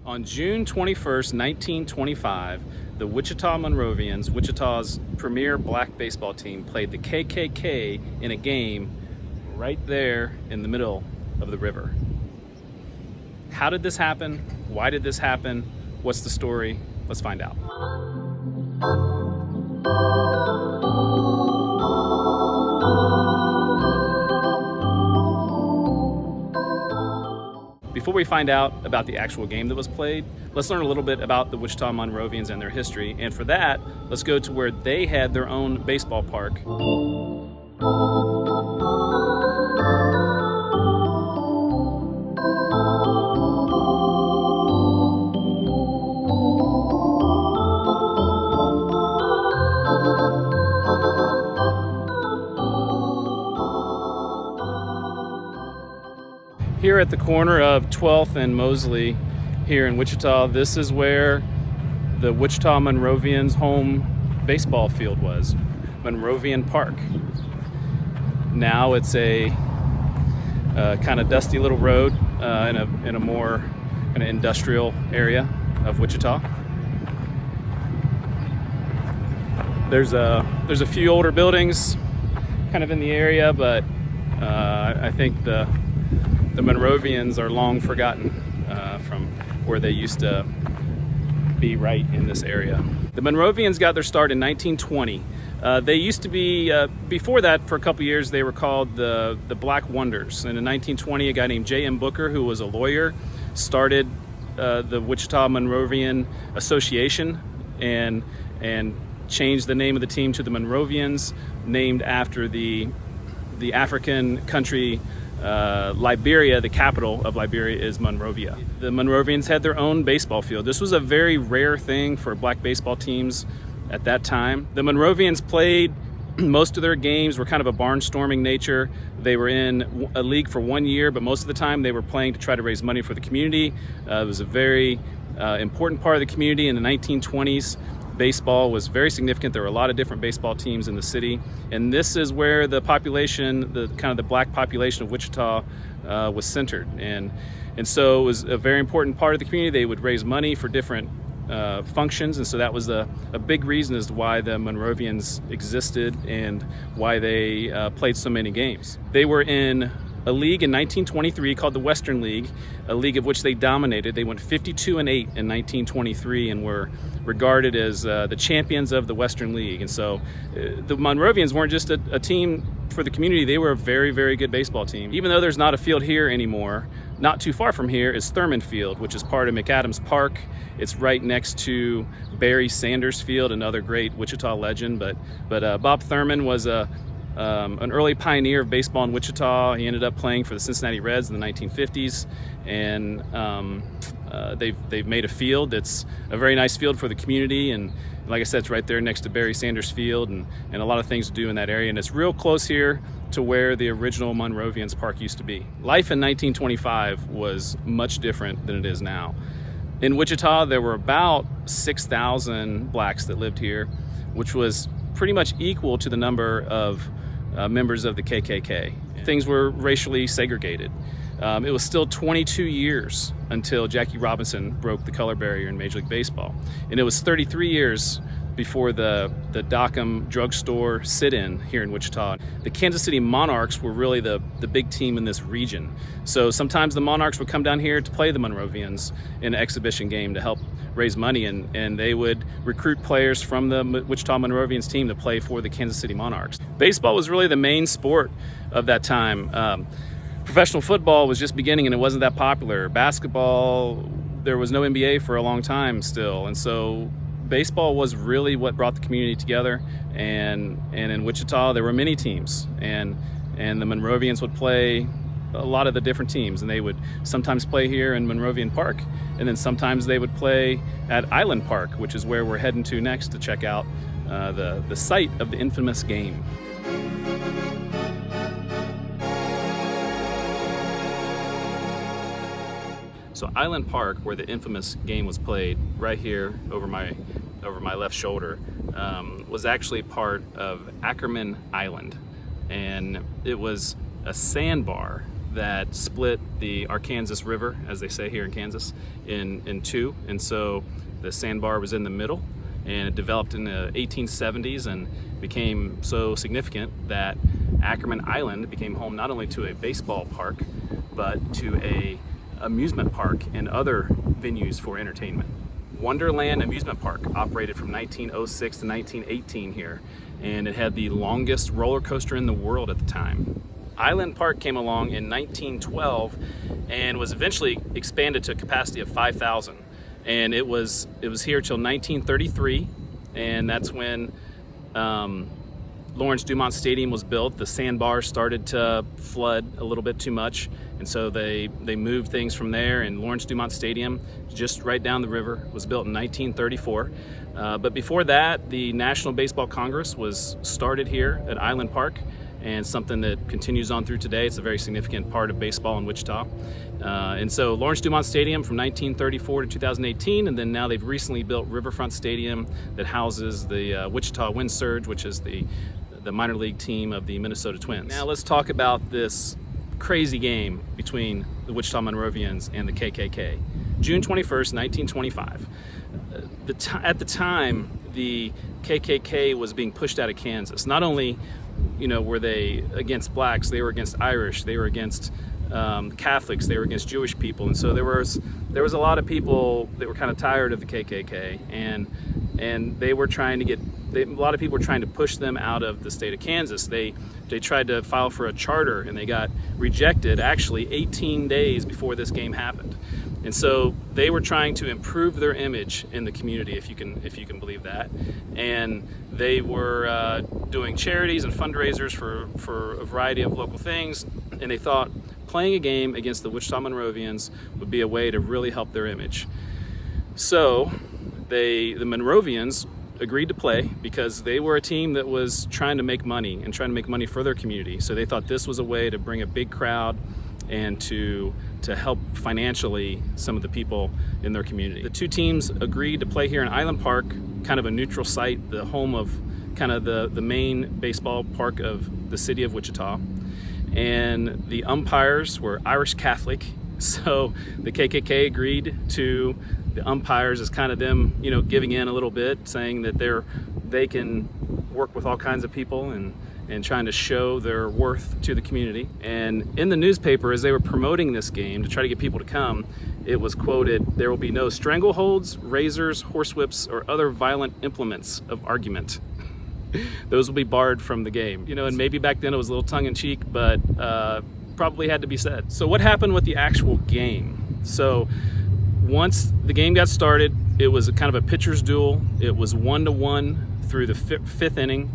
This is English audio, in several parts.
On June 21st, 1925, the Wichita Monrovians, Wichita's premier black baseball team, played the KKK in a game right there in the middle of the river. How did this happen? Why did this happen? What's the story? Let's find out. Before we find out about the actual game that was played, let's learn a little bit about the Wichita Monrovians and their history. And for that, let's go to where they had their own baseball park. Here at the corner of 12th and Mosley here in Wichita, this is where the Wichita Monrovians' home baseball field was, Monrovian Park. Now it's a kind of dusty little road in a more kind of industrial area of Wichita. There's a few older buildings kind of in the area, but I think the Monrovians are long forgotten from where they used to be right in this area. The Monrovians got their start in 1920. They used to be, before that, for a couple years, they were called the Black Wonders. And in 1920, a guy named J.M. Booker, who was a lawyer, started the Wichita Monrovian Association and changed the name of the team to the Monrovians, named after the African country Liberia. The capital of Liberia is Monrovia. The Monrovians had their own baseball field. This was a very rare thing for black baseball teams at that time. The Monrovians played most of their games were kind of a barnstorming nature. They were in a league for 1 year, but most of the time they were playing to try to raise money for the community. It was a very important part of the community in the 1920s. Baseball was very significant. There were a lot of different baseball teams in the city, and this is where the population, the black population of Wichita, was centered. And so it was a very important part of the community. They would raise money for different functions, and so that was a big reason as to why the Monrovians existed and why they played so many games. They were in a league in 1923 called the Western League, a league of which they dominated. They went 52-8 in 1923 and were regarded as the champions of the Western League. And so the Monrovians weren't just a team for the community, they were a very, very good baseball team. Even though there's not a field here anymore, not too far from here is Thurman Field, which is part of McAdams Park. It's right next to Barry Sanders Field, another great Wichita legend. But Bob Thurman was an early pioneer of baseball in Wichita. He ended up playing for the Cincinnati Reds in the 1950s, and they've made a field that's a very nice field for the community. And like I said, it's right there next to Barry Sanders Field, and a lot of things to do in that area. And it's real close here to where the original Monrovians Park used to be. Life in 1925 was much different than it is now. In Wichita, there were about 6,000 blacks that lived here, which was pretty much equal to the number of members of the KKK. Things were racially segregated. It was still 22 years until Jackie Robinson broke the color barrier in Major League Baseball. And it was 33 years before the Dockham drugstore sit-in here in Wichita. The Kansas City Monarchs were really the big team in this region. So sometimes the Monarchs would come down here to play the Monrovians in an exhibition game to help raise money, and they would recruit players from the Wichita Monrovians team to play for the Kansas City Monarchs. Baseball was really the main sport of that time. Professional football was just beginning and it wasn't that popular. Basketball, there was no NBA for a long time still, and so baseball was really what brought the community together. And in Wichita there were many teams, and the Monrovians would play a lot of the different teams, and they would sometimes play here in Monrovian Park, and then sometimes they would play at Island Park, which is where we're heading to next to check out the site of the infamous game. So Island Park, where the infamous game was played, right here over my left shoulder, was actually part of Ackerman Island, and it was a sandbar that split the Arkansas River, as they say here in Kansas, in two. And so the sandbar was in the middle, and it developed in the 1870s and became so significant that Ackerman Island became home not only to a baseball park, but to a amusement park and other venues for entertainment. Wonderland Amusement Park operated from 1906 to 1918 here, and it had the longest roller coaster in the world at the time. Island Park came along in 1912 and was eventually expanded to a capacity of 5,000. And it was here till 1933, and that's when Lawrence Dumont Stadium was built. The sandbar started to flood a little bit too much, and so they moved things from there, and Lawrence Dumont Stadium, just right down the river, was built in 1934. But before that, the National Baseball Congress was started here at Island Park, and something that continues on through today. It's a very significant part of baseball in Wichita. And so Lawrence Dumont Stadium from 1934 to 2018, and then now they've recently built Riverfront Stadium that houses the Wichita Wind Surge, which is the minor league team of the Minnesota Twins. Now let's talk about this crazy game between the Wichita Monrovians and the KKK. June 21st, 1925. At the time, the KKK was being pushed out of Kansas. Not only were they against blacks, they were against Irish, they were against Catholics, they were against Jewish people, and so there was a lot of people that were kind of tired of the KKK, and they were trying to get a lot of people were trying to push them out of the state of Kansas. They tried to file for a charter, and they got rejected actually 18 days before this game happened. And so they were trying to improve their image in the community, if you can believe that. And they were doing charities and fundraisers for a variety of local things. And they thought playing a game against the Wichita Monrovians would be a way to really help their image. So the Monrovians agreed to play because they were a team that was trying to make money and trying to make money for their community. So they thought this was a way to bring a big crowd and to help financially some of the people in their community. The two teams agreed to play here in Island Park, kind of a neutral site, the home of kind of the main baseball park of the city of Wichita. And the umpires were Irish Catholic, so the KKK agreed to the umpires as kind of them, giving in a little bit, saying that they can work with all kinds of people and trying to show their worth to the community. And in the newspaper, as they were promoting this game to try to get people to come, it was quoted, "There will be no strangleholds, razors, horsewhips, or other violent implements of argument. Those will be barred from the game." And maybe back then it was a little tongue-in-cheek, but probably had to be said. So what happened with the actual game? So once the game got started, it was kind of a pitcher's duel. It was 1-1 through the fifth inning.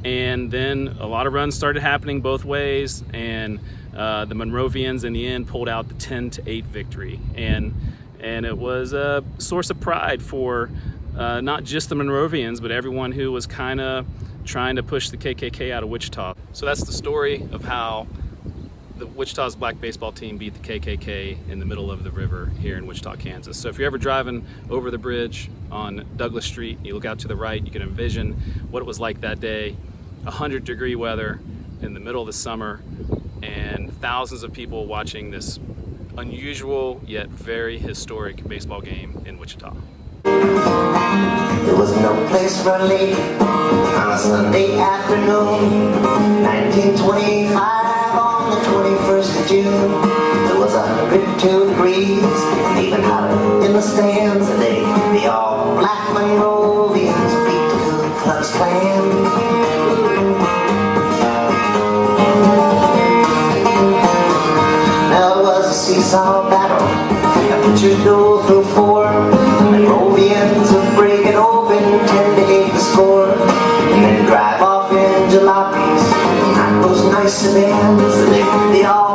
And then a lot of runs started happening both ways, and the Monrovians in the end pulled out the 10-8 victory. And it was a source of pride for not just the Monrovians, but everyone who was kind of trying to push the KKK out of Wichita. So that's the story of how the Wichita's black baseball team beat the KKK in the middle of the river here in Wichita, Kansas. So if you're ever driving over the bridge on Douglas Street, you look out to the right, you can envision what it was like that day. 100-degree weather in the middle of the summer, and thousands of people watching this unusual yet very historic baseball game in Wichita. There was no place for a lady on a Sunday afternoon, 1925 on the 21st of June. There was 102 degrees, and even hotter in the stands today. The all-black Monrovians beat the Ku Klux Klan. Seesaw battle, a pitcher duel through four. The Monrovians would break it open, 10-8 the score, and then drive off in jalopies, not those nice sedans. They all